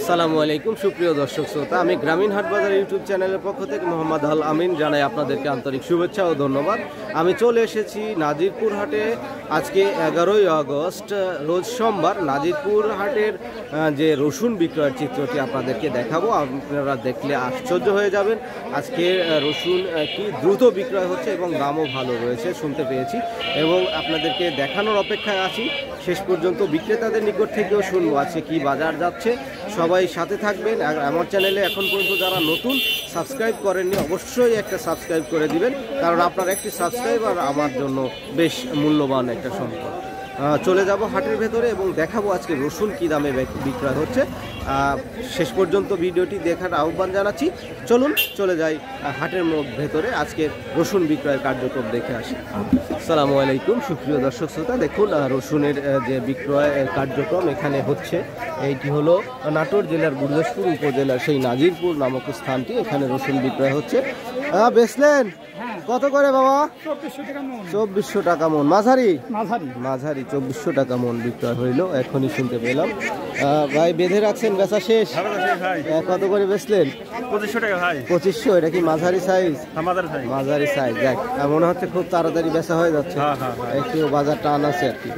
আসসালামু আলাইকুম সুপ্রিয় দর্শক শ্রোতা, আমি গ্রামীণ হাটবাজার ইউটিউব চ্যানেলের পক্ষ থেকে মোহাম্মদ আল আমিন জানাই আপনাদেরকে আন্তরিক শুভেচ্ছা ও ধন্যবাদ। আমি চলে এসেছি নাজিরপুর হাটে। আজকে 11ই আগস্ট রোজ সোমবার। নাজিরপুর হাটের যে রসুন বিক্রয়ের চিত্রটি আপনাদেরকে দেখাবো। আপনারা দেখলে আশ্চর্য হয়ে যাবেন। আজকে রসুন কি দ্রুত বিক্রয় হচ্ছে এবং দামও ভালো রয়েছে শুনতে পেয়েছি, এবং আপনাদেরকে দেখানোর অপেক্ষায় আছি। শেষ পর্যন্ত বিক্রেতাদের নিকট থেকেও শুনবো আজকে কি বাজার যাচ্ছে। সবাই সাথে থাকবেন। আর আমার চ্যানেলে এখন পর্যন্ত যারা নতুন সাবস্ক্রাইব করেননি অবশ্যই একটা সাবস্ক্রাইব করে দিবেন, কারণ আপনার একটি সাবস্ক্রাইবার আমার জন্য বেশ মূল্যবান একটা সম্পদ। চলে যাব হাটের ভেতরে এবং দেখাবো আজকে রসুন কী দামে বিক্রয় হচ্ছে। শেষ পর্যন্ত ভিডিওটি দেখার আহ্বান জানাচ্ছি। চলুন চলে যাই হাটের ভেতরে, আজকে রসুন বিক্রয়ের কার্যক্রম দেখে আসি। আসসালামু আলাইকুম সুপ্রিয় দর্শক শ্রোতা, দেখুন রসুনের যে বিক্রয় কার্যক্রম এখানে হচ্ছে। এইটি হলো নাটোর জেলার গুরদাসপুর উপজেলার সেই নাজিরপুর নামক স্থানটি। এখানে রসুন বিক্রয় হচ্ছে। বেচলেন কত করে বাবা? 2400 টাকা মন। মাঝারি 2400 টাকা মন বিক্রয় হইল, এখনই শুনতে পেলাম। ভাই বেঁধে রাখছেন, বেচা শেষ? কত করে বেচলেন? 2500 টাকা ভাই। 2500। এটা কি মাঝারি সাইজ? মাঝারি সাইজ। দেখ মনে হচ্ছে খুব তাড়াতাড়ি বেচা হয়ে যাচ্ছে। একটু বাজার টান আছে আর কি।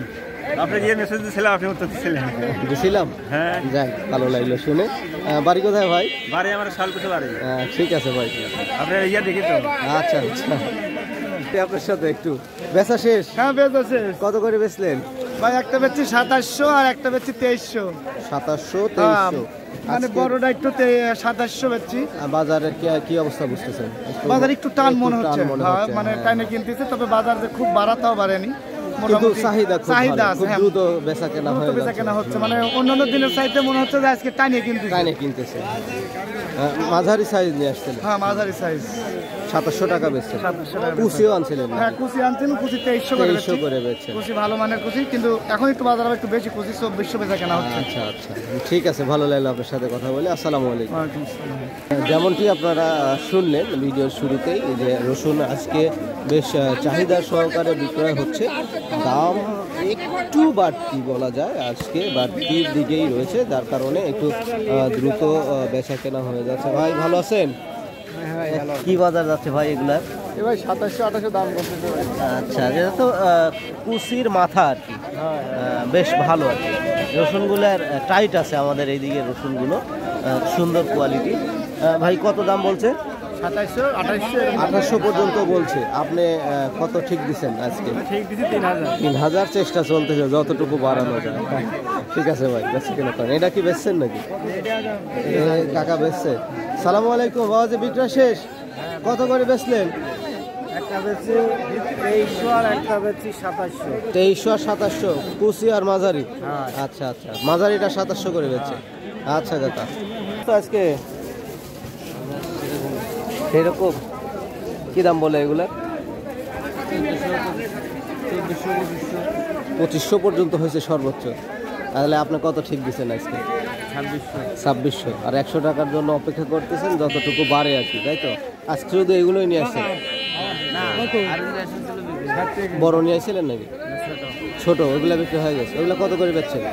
আপনি যে মেসেজ দিয়েছিলেন আপনি উত্তর দিয়েছিলাম। হ্যাঁ, যাক ভালো লাগলো শুনে। বাড়ি কোথায় ভাই? বাড়ি আমার শালকুচি বাড়ি। ঠিক আছে ভাই, আপনার ইয়া দেখি তো। আচ্ছা আচ্ছা, আপনার সাথে একটু বেচা শেষ? হ্যাঁ বেচা শেষ। কত করে বেচলেন ভাই? একটা বেচছি 2700 আর একটা বেচছি 2300। 2700 2300, মানে বড়টা একটু 2700 বেচছি। বাজারের কি অবস্থা বুঝতেছেন? বাজার একটু টান মনে হচ্ছে, মানে টাইনে কিনতেছে, তবে বাজার যে খুব বাড়াতেও বাড়েনি, কিন্তু চাহিদা আছে, দ্রুত বেচা কেনা হচ্ছে। মানে অন্যান্য দিনের চাইতে মনে হচ্ছে যে আজকে টাইনে কিনতেছে। মাঝারি সাইজ নিয়ে আসছিলেন? হ্যাঁ মাঝারি সাইজ। 2700 টাকা বেচছেন। কুচিও আনছিলেন? হ্যাঁ কুচি আনছিলাম, কুচি 2300 করে বেচছেন। কুচি ভালো মানের কুচি, কিন্তু এখন একটু বাজার একটু বেশি, কুচি 2400 বেচা কেনা হচ্ছে। আচ্ছা আচ্ছা, ঠিক আছে, ভালো লাগলো আপনার সাথে কথা বলে। আসসালামু আলাইকুম। যেমনটি আপনারা শুনলেন ভিডিওর শুরুতেই যে রসুন আজকে বেশ চাহিদা সহকারে বিক্রয় হচ্ছে। দাম একটু বাড়তি বলা যায়, আজকে বাড়তির দিকেই রয়েছে, যার কারণে একটু দ্রুত বেচা কেনা হয়ে যাচ্ছে। ভাই ভালো আছেন? কি বাজার যাচ্ছে ভাই এগুলার? ভাই 2700-2800 দাম করতেছে। আচ্ছা, যেটা তো কুচির মাথা আর কি, বেশ ভালো আর কি। রসুনগুলোর টাইট আছে আমাদের এইদিকে, রসুনগুলো সুন্দর কোয়ালিটি। ভাই কত দাম বলছে? 2700-2800 পর্যন্ত বলছে। আপনি কত ঠিক দিচ্ছেন আজকে? 3000 চেষ্টা চলতেছে যতটুকু বাড়ানো যায়। ঠিক আছে ভাই, বেশি কেন করেন? এটা কি বেচছেন নাকি? কাকা বেচছে। সালামু আলাইকুম। বাবা যে বিক্রয় শেষ, কত করে বেচলেন? একটা বেচছি 2300 আর একটা বেচছি 2700। 2300 আর 2700, কুচি আর মাঝারি? আচ্ছা আচ্ছা, মাঝারিটা 2700 করে বেচছে। আচ্ছা কাকা, তো আজকে সেরকম কি দাম বলে এগুলা? 2500 পর্যন্ত হয়েছে সর্বোচ্চ। তাহলে আপনি কত ঠিক দিচ্ছেন আজকে? 2600। আর 100 টাকার জন্য অপেক্ষা করতেছেন যতটুকু বাড়ে আর কি, তাই তো? আজকে শুধু এগুলোই নিয়ে আসছেন? বড় নিয়ে আসছিলেন নাকি? ছোট ওইগুলো বিক্রি হয়ে গেছে। ওইগুলো কত করে বেচছেন?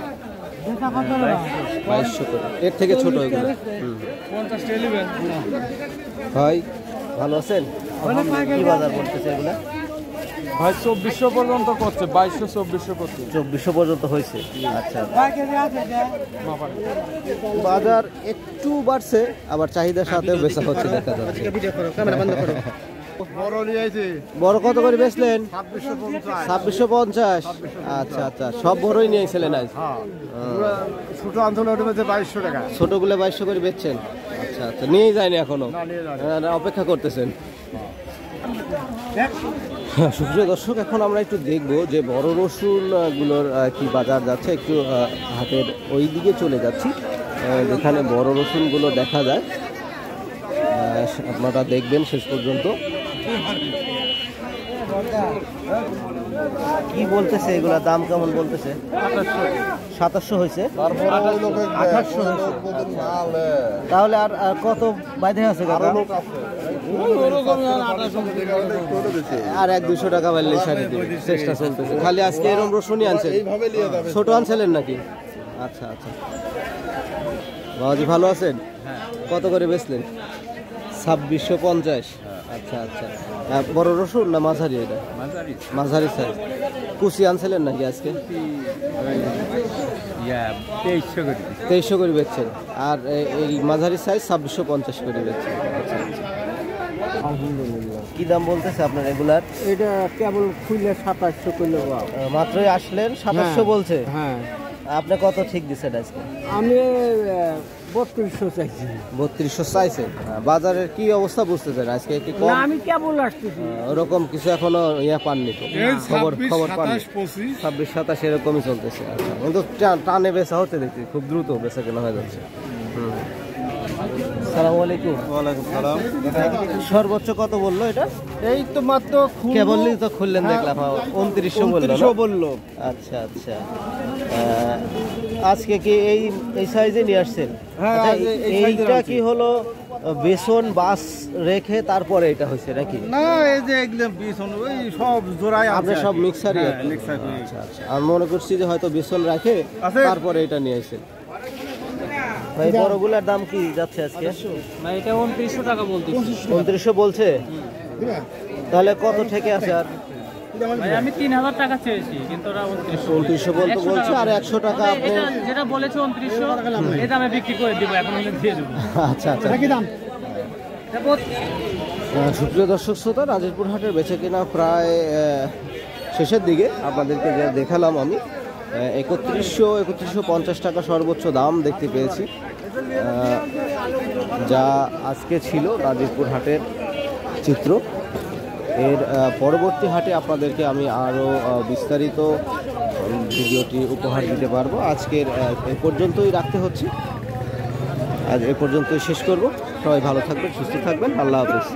2200 করে। এর থেকে ছোট ওইগুলো। ভাই ভালো আছেন? কি বাজার করতেছে এগুলা? ভাই 2400 পর্যন্ত করছে, 2200-2400 করছে। 2400 পর্যন্ত হয়েছে। আচ্ছা, বাজার একটু বাড়ছে, আবার চাহিদার সাথে বেচা হচ্ছে দেখা যাচ্ছে। বড় কত করে বেচলেন? 2650। আচ্ছা আচ্ছা, সব বড়ই নিয়েছিলেন আজ? ছোট আন্দোলন 2200 টাকা। ছোটগুলো 2200 করে বেচছেন? আচ্ছা আচ্ছা, নিয়ে যায়নি এখনো, অপেক্ষা করতেছেন। সুপ্রিয় দর্শক, এখন আমরা একটু দেখবো যে বড় রসুনগুলোর কি বাজার যাচ্ছে। একটু হাটের ওই দিকে চলে যাচ্ছি যেখানে বড় রসুনগুলো দেখা যায়। আপনারা দেখবেন শেষ পর্যন্ত। কি বলতেছে এগুলা দাম কেমন বলতেছে? 2700 হয়েছে। তাহলে আর কত বাইরে আছে? আর 100-200 টাকা বাড়লে সারি দিবে, চেষ্টা চলতেছে। খালি আজকে এরকম রসুনই আনছেন? ছোট আনছিলেন নাকি? আচ্ছা আচ্ছা, বাবাজি ভালো আছেন? কত করে বেচলেন? 2650। আচ্ছা আচ্ছা। বড় রসুন না মাঝারি? এটা মাঝারি সাইজ। কুচি আনছিলেন নাকি আজকে? 2300 করে বেচছেন, আর এই মাঝারি সাইজ 2650 করে বেচছেন। আচ্ছা আচ্ছা। কি দাম বলতেছে আপনার রেগুলার? এটা কেবল খুললে 2700 করলে মাত্রই আসলেন, 2700 বলছে। হ্যাঁ, আপনি কত ঠিক দিচ্ছেন আজকে? আমি 3200 চাইছি। 3200 চাইছেন। বাজারের কি অবস্থা বুঝতেছেন আজকে কি কম? না, আমি কেবল আসতেছি। ওরকম কিছু এখনো পাননি তো, খবর পাননি। 26-27 এরকমই চলতেছে। আচ্ছা, কিন্তু টানে বেচা হতে দেখছি, খুব দ্রুত বেচা কেনা হয়ে যাচ্ছে। আসসালামু আলাইকুম। ওয়ালাইকুম সালাম। সর্বোচ্চ কত বললো এটা? এই তো মাত্র কেবলই তো খুললেন দেখলাম, 2900 বললো না? বললো। আচ্ছা আচ্ছা। আজকে কি এই সাইজে নিয়ে আসছেন? হ্যাঁ, আচ্ছা, এই সাইজের এইটা আনছি। কি হলো বেসন বাস রেখে তারপরে এটা হয়েছে নাকি? না, এই যে একদম বেসন ওই সব জোড়ায় আপনি সব মিক্সারই? মিক্সার আচ্ছা আচ্ছা। আমি মনে করছি যে হয়তো বেসন রাখে তারপরে এটা নিয়ে আসেন। ভাই বড়গুলার দাম কি যাচ্ছে আজকে? ভাই এটা 2900 টাকা বলতেছি। 2900 বলছে? তাহলে কত থেকে আছে? আর ভাই আমি 3000 টাকা চেয়েছি, কিন্তু ওরা 2900 বলতে বলছে, আর 100 টাকা আপনি যেটা বলেছে 2900 এই দামে বিক্রি করে দিব, এখন হলে দিয়ে দেবো। আচ্ছা আচ্ছা। কি দাম? সুপ্রিয় দর্শক শ্রোতা, নাজিরপুর হাটের বেচে কেনা প্রায় শেষের দিকে। আপনাদেরকে যা দেখালাম আমি, 3150 টাকা সর্বোচ্চ দাম দেখতে পেয়েছি, যা আজকে ছিল নাজিরপুর হাটের চিত্র। এর পরবর্তী হাটে আপনাদেরকে আমি আরও বিস্তারিত ভিডিওটি উপহার দিতে পারবো। আজকের এ পর্যন্তই রাখতে হচ্ছে, আজ এ পর্যন্তই শেষ করব। সবাই ভালো থাকবেন, সুস্থ থাকবেন। আল্লাহ হাফেজ।